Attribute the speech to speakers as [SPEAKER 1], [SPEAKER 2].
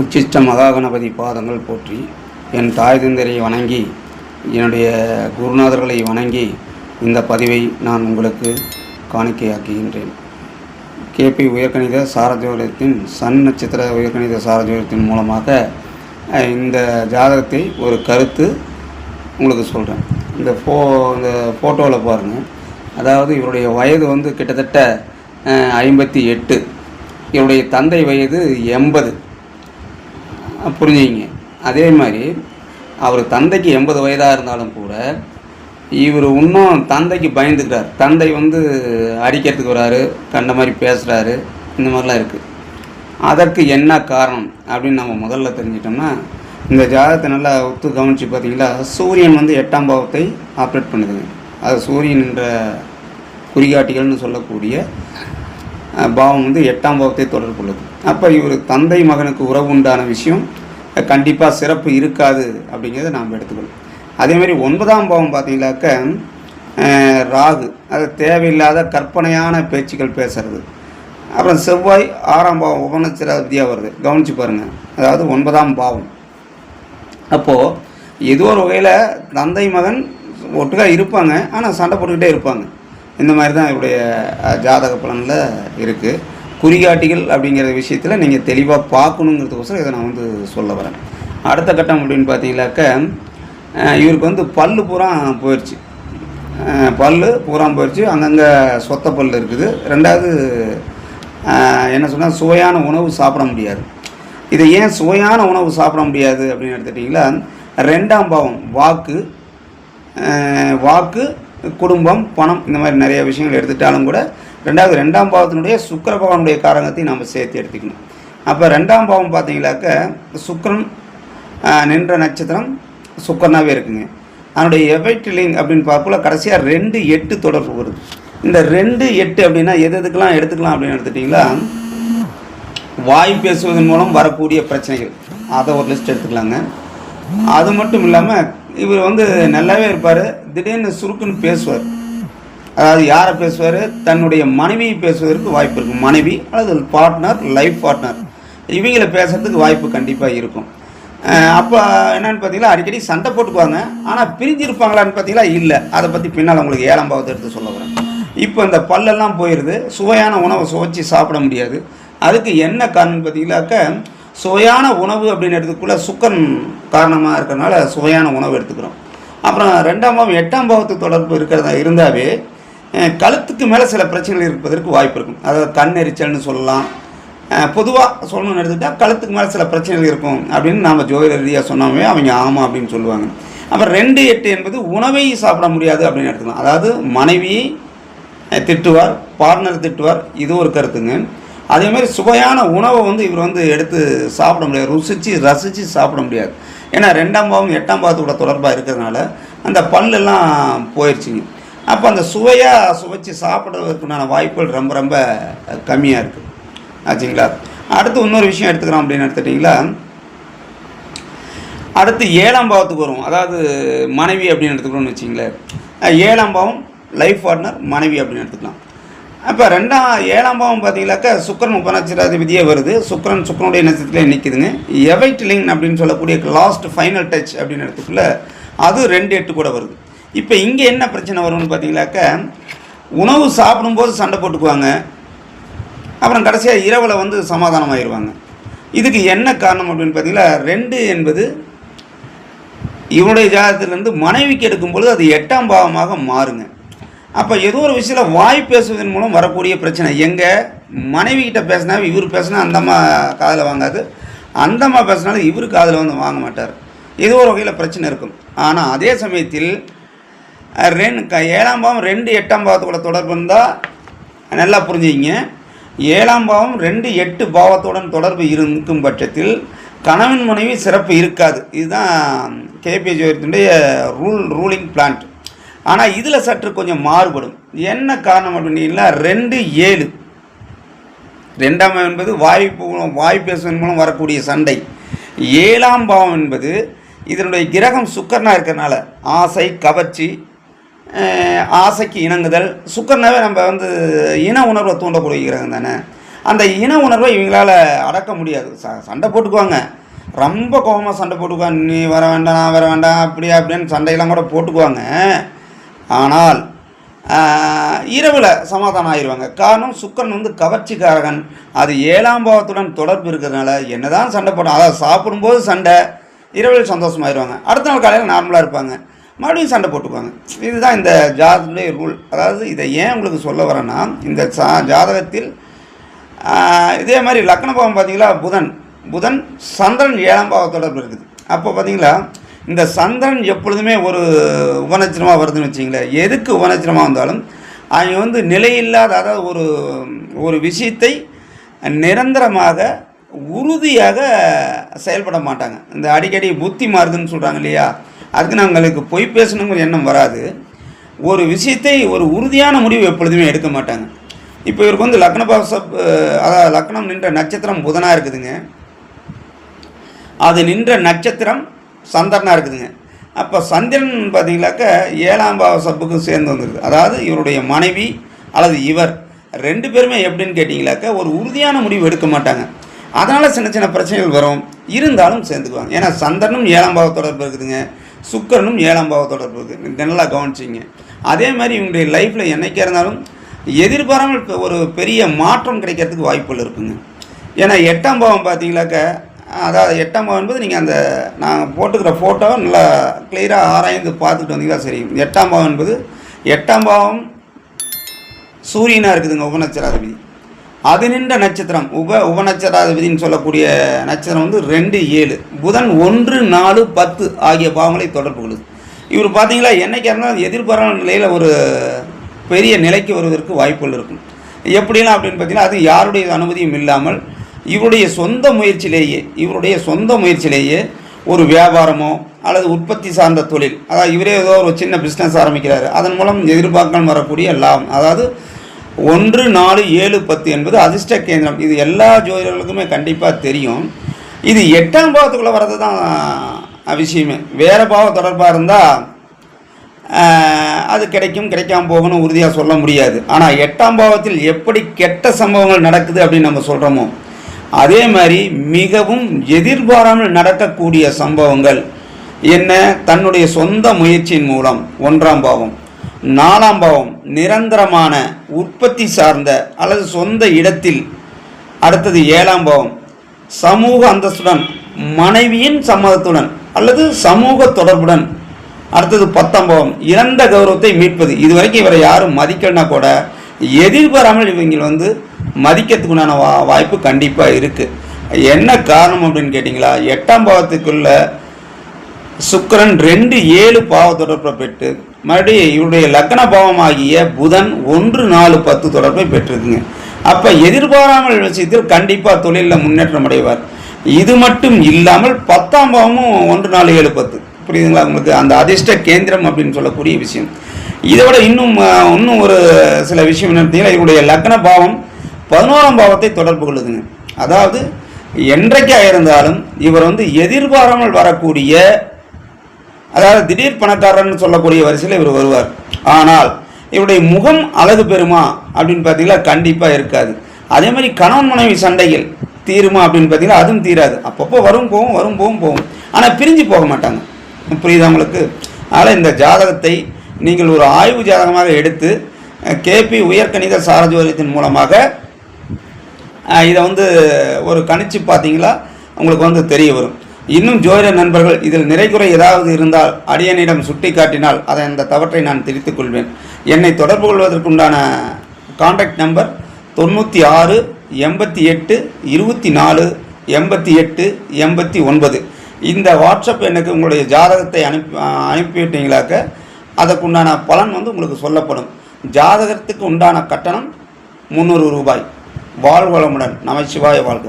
[SPEAKER 1] உச்சிஷ்ட மகாகணபதி பாதங்கள் போற்றி, என் தாய் தந்தரை வணங்கி, என்னுடைய குருநாதர்களை வணங்கி இந்த பதிவை நான் உங்களுக்கு காணிக்கையாக்குகின்றேன். கேபி உயர்கணித சாரஜோதிடத்தின் சன் நட்சத்திர உயர்கணித சாரஜோதிடத்தின் மூலமாக இந்த ஜாதகத்தை ஒரு கருத்து உங்களுக்கு சொல்கிறேன். இந்த ஃபோட்டோவில் பாருங்கள். அதாவது இவருடைய வயது கிட்டத்தட்ட 58. இவருடைய தந்தை வயது 80. புரிஞ்சுங்க. அதே மாதிரி அவர் தந்தைக்கு 80 வயதாக இருந்தாலும் கூட இவர் இன்னும் தந்தைக்கு பயந்துக்கிறார். தந்தை அடிக்கிறதுக்கு வராரு, கண்ட மாதிரி பேசுகிறாரு, இந்த மாதிரிலாம் இருக்குது. அதற்கு என்ன காரணம் அப்படின்னு நம்ம முதல்ல தெரிஞ்சிட்டோம்னா, இந்த ஜாதகத்தை நல்லா ஒத்து கவனித்து பார்த்தீங்களா, சூரியன் 8ஆம் பாவத்தை ஆப்ரேட் பண்ணுதுங்க. அது சூரியன் என்ற குறிகாட்டிகள்னு சொல்லக்கூடிய பாவம் 8ஆம் பாவத்தை தொடர்புள்ளது. அப்போ இவர் தந்தை மகனுக்கு உறவு உண்டான விஷயம் கண்டிப்பாக சிறப்பு இருக்காது அப்படிங்கிறத நாம் எடுத்துக்கணும். அதேமாதிரி 9ஆம் பாவம் பார்த்தீங்கன்னாக்க ராகு, அது தேவையில்லாத கற்பனையான பேச்சுக்கள் பேசுறது. அப்புறம் செவ்வாய் 6ஆம் பாவம் உபநட்சத்திராதிபதியாக வருது. கவனித்து பாருங்கள். அதாவது 9ஆம் பாவம். அப்போது ஏதோ ஒரு வகையில் தந்தை மகன் ஒட்டுக்காக இருப்பாங்க, ஆனால் சண்டை போட்டுக்கிட்டே இருப்பாங்க. இந்த மாதிரி தான் இவருடைய ஜாதக பலனில் இருக்குது. குறிகாட்டிகள் அப்படிங்கிற விஷயத்தில் நீங்கள் தெளிவாக பார்க்கணுங்கிறதுக்கோசரம் இதை நான் சொல்ல வரேன். அடுத்த கட்டம் அப்படின்னு பார்த்தீங்கன்னாக்க, இவருக்கு பல்லு பூரா போயிடுச்சு. பல்லு பூரா போயிடுச்சு. அங்கங்கே சொத்த பல் இருக்குது. ரெண்டாவது என்ன சொன்னால், சுவையான உணவு சாப்பிட முடியாது. இதை ஏன் சுவையான உணவு சாப்பிட முடியாது அப்படின்னு எடுத்துட்டிங்களா, 2ஆம் பாவம் வாக்கு குடும்பம் பணம் இந்த மாதிரி நிறைய விஷயங்கள் எடுத்துட்டாலும் கூட 2ஆம் பாவத்தினுடைய சுக்கிர பகவானுடைய காரகத்தை நாம் சேர்த்து எடுத்துக்கணும். அப்போ 2ஆம் பாவம் பார்த்தீங்கன்னாக்க சுக்கிரன் நின்ற நட்சத்திரம் சுக்கிரனாகவே இருக்குங்க. அதனுடைய எஃபெக்ட்லிங் அப்படின்னு பார்க்கல கடைசியாக 2-8 தொடர்பு வருது. இந்த 2-8 அப்படின்னா எதுக்கெல்லாம் எடுத்துக்கலாம் அப்படின்னு எடுத்துட்டிங்களா, வாய் பேசுவதன் மூலம் வரக்கூடிய பிரச்சனைகள், அதை ஒரு லிஸ்ட் எடுத்துக்கலாங்க. அது மட்டும் இல்லாமல் இவர் நல்லாவே இருப்பார், திடீர்னு சுருக்குன்னு பேசுவார். அதாவது யாரை பேசுவார், தன்னுடைய மனைவியை பேசுவதற்கு வாய்ப்பு இருக்கும். மனைவி அல்லது பார்ட்னர், லைஃப் பார்ட்னர், இவங்களை பேசுகிறதுக்கு வாய்ப்பு கண்டிப்பாக இருக்கும். அப்போ என்னென்னு பார்த்தீங்கன்னா, அடிக்கடி சண்டை போட்டுக்குவாங்க. ஆனால் பிரிஞ்சிருப்பாங்களான்னு பார்த்தீங்களா, இல்லை. அதை பற்றி பின்னால் உங்களுக்கு 7ஆம் பாவத்தை எடுத்து சொல்ல வரேன். இப்போ இந்த பல்லெல்லாம் போயிடுது. சுவையான உணவை சுவைச்சி சாப்பிட முடியாது. அதுக்கு என்ன காரணம்னு பார்த்தீங்கன்னாக்க, சுவையான உணவு அப்படின்னு எடுத்துக்குள்ள சுக்கரன் காரணமாக இருக்கிறதுனால சுவையான உணவு எடுத்துக்கிறோம். அப்புறம் 2ஆம் பாவம் 8ஆம் பாவத்து தொடர்பு இருந்தாவே கழுத்துக்கு மேலே சில பிரச்சனைகள் இருப்பதற்கு வாய்ப்பு இருக்கும். அதாவது கண் எரிச்சல்னு சொல்லலாம். பொதுவாக சொல்லணும்னு எடுத்துக்கிட்டால் கழுத்துக்கு மேலே சில பிரச்சனைகள் இருக்கும் அப்படின்னு நாம் ஜோதிட ரீதியாக சொன்னாமே அவங்க ஆமாம் அப்படின்னு சொல்லுவாங்க. அப்புறம் 2-8 என்பது உணவை சாப்பிட முடியாது அப்படின்னு எடுத்துக்கலாம். அதாவது மனைவியை திட்டுவார், பார்ட்னர் திட்டுவார், இது ஒரு கருத்துங்க. அதேமாதிரி சுவையான உணவை இவர் எடுத்து சாப்பிட முடியாது, ரசித்து சாப்பிட முடியாது. ஏன்னா 2ஆம் பாவம் 8ஆம் பாவத்தோட தொடர்பாக இருக்கிறதுனால அந்த பல்லெல்லாம் போயிடுச்சுங்க. அப்போ அந்த சுவைச்சு சாப்பிட்றதுக்குண்டான வாய்ப்புகள் ரொம்ப ரொம்ப கம்மியாக இருக்குது ஆச்சுங்களா. அடுத்து இன்னொரு விஷயம் எடுத்துக்கிறோம் அப்படின்னு எடுத்துட்டிங்களா, அடுத்து 7ஆம் பாவத்துக்கு வரும். அதாவது மனைவி அப்படின்னு எடுத்துக்கிறோம்னு வச்சிங்களேன். 7ஆம் பாவம் லைஃப் பார்ட்னர், மனைவி அப்படின்னு எடுத்துக்கலாம். அப்போ 7ஆம் பாவம் பார்த்தீங்கன்னாக்கா சுக்கிரன் உபநட்சத்திராதிபதியே வருது. சுக்கிரனுடைய நட்சத்திரத்திலே நிற்குதுங்க. எஃபெக்ட்லிங் அப்படின்னு சொல்லக்கூடிய லாஸ்ட் ஃபைனல் டச் அப்படின்னு எடுத்துக்குள்ள அது 2-8 கூட வருது. இப்போ இங்கே என்ன பிரச்சனை வரும்னு பார்த்தீங்கன்னாக்கா, உணவு சாப்பிடும்போது சண்டை போட்டுக்குவாங்க. அப்புறம் கடைசியாக இரவில் சமாதானம் ஆயிடுவாங்க. இதுக்கு என்ன காரணம் அப்படின்னு பார்த்தீங்கன்னா, 2 என்பது இவனுடைய ஜாதகத்திலேருந்து மனைவிக்கு எடுக்கும்பொழுது அது 8ஆம் பாவமாக மாறுங்க. அப்போ ஏதோ ஒரு விஷயத்தில் வாய் பேசுவதன் மூலம் வரக்கூடிய பிரச்சனை, எங்கள் மனைவிக்கிட்ட பேசினா இவர் பேசினா அந்தம்மா காதில் வாங்காது, அந்தம்மா பேசினாலும் இவர் காதில் வாங்க மாட்டார். ஏதோ ஒரு வகையில் பிரச்சனை இருக்கும். ஆனால் அதே சமயத்தில் 7ஆம் பாவம் 2-8ஆம் பாவத்தோட தொடர்பு இருந்தால் நல்லா புரிஞ்சுக்கிங்க. 7ஆம் பாவம் 2-8 பாவத்துடன் தொடர்பு இருக்கும் பட்சத்தில் கணவன் மனைவி சிறப்பு இருக்காது. இதுதான் கேபி ஜோதிடத்தினுடைய ரூலிங் பிளான்ட். ஆனால் இதில் சற்று கொஞ்சம் மாறுபடும். என்ன காரணம் அப்படின்னா, 2-7 2ஆம் பாவம் என்பது வாய் பேசுவதன் மூலம் வரக்கூடிய சண்டை. 7ஆம் பாவம் என்பது இதனுடைய கிரகம் சுக்கரனாக இருக்கிறதுனால ஆசை, கவர்ச்சி, ஆசைக்கு இணங்குதல். சுக்கரனாவே நம்ம இன உணர்வை தூண்டக்கூடிய கிரகம் தானே. அந்த இன உணர்வை இவங்களால் அடக்க முடியாது. சண்டை போட்டுக்குவாங்க, ரொம்ப கோபமாக சண்டை போட்டுக்குவாங்க. நீ வர வேண்டாம், நான் வர வேண்டாம், அப்படியா அப்படின்னு சண்டையெல்லாம் கூட போட்டுக்குவாங்க. ஆனால் இரவில் சமாதானம் ஆயிடுவாங்க. காரணம் சுக்கிரன் வந்து கவர்ச்சிக்காரகன். அது 7ஆம் பாவத்துடன் தொடர்பு இருக்கிறதுனால என்னதான் சண்டை போட்டோம், அதாவது சாப்பிடும்போது சண்டை, இரவில் சந்தோஷமாயிருவாங்க, அடுத்த நாள் காலையில் நார்மலாக இருப்பாங்க, மறுபடியும் சண்டை போட்டுக்குவாங்க. இதுதான் இந்த ஜாதகத்துடைய ரூல். அதாவது இதை ஏன் உங்களுக்கு சொல்ல வரேன்னா, இந்த ஜாதகத்தில் இதே மாதிரி லக்ன பாவம் பார்த்தீங்களா, புதன் சந்திரன் 7ஆம் பாவ தொடர்பு இருக்குது. அப்போ பார்த்தீங்களா இந்த சந்திரன் எப்பொழுதுமே ஒரு உபநட்சத்திரமாக வருதுன்னு வச்சிங்களேன். எதுக்கு உபநட்சத்திரமாக வந்தாலும் அவங்க வந்து நிலையில்லாத, அதாவது ஒரு விஷயத்தை நிரந்தரமாக உறுதியாக செயல்பட மாட்டாங்க. இந்த அடிக்கடி புத்தி மாறுதுன்னு சொல்கிறாங்க இல்லையா, அதுக்கு நம்மளுக்கு பொய் பேசணுங்கிற எண்ணம் வராது. ஒரு விஷயத்தை ஒரு உறுதியான முடிவு எப்பொழுதுமே எடுக்க மாட்டாங்க. இப்போ இவருக்கு வந்து அதாவது லக்னம் நின்ற நட்சத்திரம் புதனாக இருக்குதுங்க, அது நின்ற நட்சத்திரம் சந்திரனாக இருக்குதுங்க. அப்போ சந்திரன் பார்த்தீங்களாக்க 7ஆம் பாவ சப்புக்கும் சேர்ந்து வந்துடுது. அதாவது இவருடைய மனைவி அல்லது இவர் 2 பேருமே எப்படின்னு கேட்டிங்களாக்க ஒரு உறுதியான முடிவு எடுக்க மாட்டாங்க. அதனால் சின்ன சின்ன பிரச்சனைகள் வரும், இருந்தாலும் சேர்ந்துக்குவாங்க. ஏன்னா சந்திரனும் 7ஆம் பாவ தொடர்பு இருக்குதுங்க, சுக்கிரனும் 7ஆம் பாவ தொடர்பு இருக்குது. நல்லா கவனிச்சிங்க. அதே மாதிரி இவங்களுடைய லைஃப்பில் என்றைக்கே இருந்தாலும் எதிர்பாராமல் ஒரு பெரிய மாற்றம் கிடைக்கிறதுக்கு வாய்ப்புகள் இருக்குங்க. ஏன்னா 8ஆம் பாவம் பார்த்தீங்களாக்க, அதாவது 8ஆம் பாவம் என்பது நீங்கள் அந்த நான் போட்டுக்கிற ஃபோட்டோவை நல்லா கிளியராக ஆராய்ந்து பார்த்துக்கிட்டு வந்தீங்கன்னா சரி. 8ஆம் பாவம் என்பது 8ஆம் பாவம் சூரியனாக இருக்குதுங்க, உபநட்சத்திராதிபதி. அது நின்ற நட்சத்திரம் உபநட்சத்திராதிபதினு சொல்லக்கூடிய நட்சத்திரம் வந்து 2, 7. புதன் 1, 4, 10 ஆகிய பாவங்களை தொடர்பு கொள்ளுது. இவர் பார்த்தீங்களா என்றைக்கு இருந்தாலும் எதிர்பாராத நிலையில் ஒரு பெரிய நிலைக்கு வருவதற்கு வாய்ப்புகள் இருக்கும். எப்படிலாம் அப்படின்னு பார்த்தீங்கன்னா, அது யாருடைய அனுமதியும் இல்லாமல் இவருடைய சொந்த முயற்சியிலேயே ஒரு வியாபாரமோ அல்லது உற்பத்தி சார்ந்த தொழில், அதாவது இவரே ஏதோ ஒரு சின்ன பிஸ்னஸ் ஆரம்பிக்கிறாரு, அதன் மூலம் எதிர்பார்க்காமல் வரக்கூடிய லாபம். அதாவது 1, 4, 7, 10 என்பது அதிர்ஷ்ட கேந்திரம். இது எல்லா ஜோதிடர்களுக்குமே கண்டிப்பாக தெரியும். இது 8ஆம் பாவத்துக்குள்ளே வர்றது தான் விஷயமே. வேறு பாவ தொடர்பாக இருந்தால் அது கிடைக்காமல் போகணும் உறுதியாக சொல்ல முடியாது. ஆனால் 8ஆம் பாவத்தில் எப்படி கெட்ட சம்பவங்கள் நடக்குது அப்படின்னு நம்ம சொல்கிறோமோ, அதே மாதிரி மிகவும் எதிர்பாராமல் நடக்கக்கூடிய சம்பவங்கள் என்ன, தன்னுடைய சொந்த முயற்சியின் மூலம் 1ஆம் பாவம், 4ஆம் பாவம் நிரந்தரமான உற்பத்தி சார்ந்த அல்லது சொந்த இடத்தில், அடுத்தது 7ஆம் பாவம் சமூக அந்தஸ்துடன், மனைவியின் சம்மதத்துடன் அல்லது சமூக தொடர்புடன், அடுத்தது 10ஆம் பாவம் இறந்த கௌரவத்தை மீட்பது. இதுவரைக்கும் இவரை யாரும் மதிக்கலனா கூட எதிர்பாராமல் இவங்க வந்து மதிக்கிறதுக்குண்டான வாய்ப்பு கண்டிப்பாக இருக்குது. என்ன காரணம் அப்படின்னு கேட்டிங்களா, 8ஆம் பாவத்துக்குள்ள சுக்கிரன் 2, 7 பாவ தொடர்பை பெற்று மறுபடியும் இவருடைய லக்ன பாவமாகிய புதன் 1, 4, 10 தொடர்பை பெற்றிருக்குங்க. அப்போ எதிர்பாராமல் விஷயத்தில் கண்டிப்பாக தொழிலில் முன்னேற்றம் அடைவார். இது மட்டும் இல்லாமல் 10ஆம் பாவமும் 1, 4, 7, 10 புரியுதுங்களா உங்களுக்கு, அந்த அதிர்ஷ்ட கேந்திரம் அப்படின்னு சொல்லக்கூடிய விஷயம். இதை விட இன்னும் ஒரு சில விஷயம் என்ன, இவருடைய லக்ன பாவம் 11ஆம் பாவத்தை தொடர்பு கொள்ளுதுங்க. அதாவது என்றைக்காக இருந்தாலும் இவர் வந்து எதிர்பாராமல் வரக்கூடிய, அதாவது திடீர் பணக்காரன்னு சொல்லக்கூடிய வரிசையில் இவர் வருவார். ஆனால் இவருடைய முகம் அழகு பெறுமா அப்படின்னு பார்த்தீங்களா, கண்டிப்பாக இருக்காது. அதே மாதிரி கணவன் மனைவி சண்டைகள் தீருமா அப்படின்னு பார்த்தீங்கன்னா அதுவும் தீராது. அப்பப்போ வரும் போகும், ஆனால் பிரிஞ்சு போக மாட்டாங்க. புரியுதா உங்களுக்கு? அதனால் இந்த ஜாதகத்தை நீங்கள் ஒரு ஆய்வு ஜாதகமாக எடுத்து கேபி உயர்கணித சாரஜோதிடத்தின் மூலமாக இதை வந்து ஒரு கணிச்சு பார்த்தீங்களா உங்களுக்கு வந்து தெரிய வரும். இன்னும் ஜோதிட நண்பர்கள் இதில் நிறைகுறை ஏதாவது இருந்தால் அடியனிடம் சுட்டி காட்டினால் அந்த தவற்றை நான் திரித்துக் கொள்வேன். என்னை தொடர்பு கொள்வதற்குண்டான கான்டாக்ட் நம்பர் 96 88 24 88 89. இந்த வாட்ஸ்அப் எனக்கு உங்களுடைய ஜாதகத்தை அனுப்பிவிட்டீங்களாக்க அதற்குண்டான பலன் வந்து உங்களுக்கு சொல்லப்படும். ஜாதகத்துக்கு உண்டான கட்டணம் 300 ரூபாய். வாழ்வளமுடன். நமச்சிவாய வாழ்க.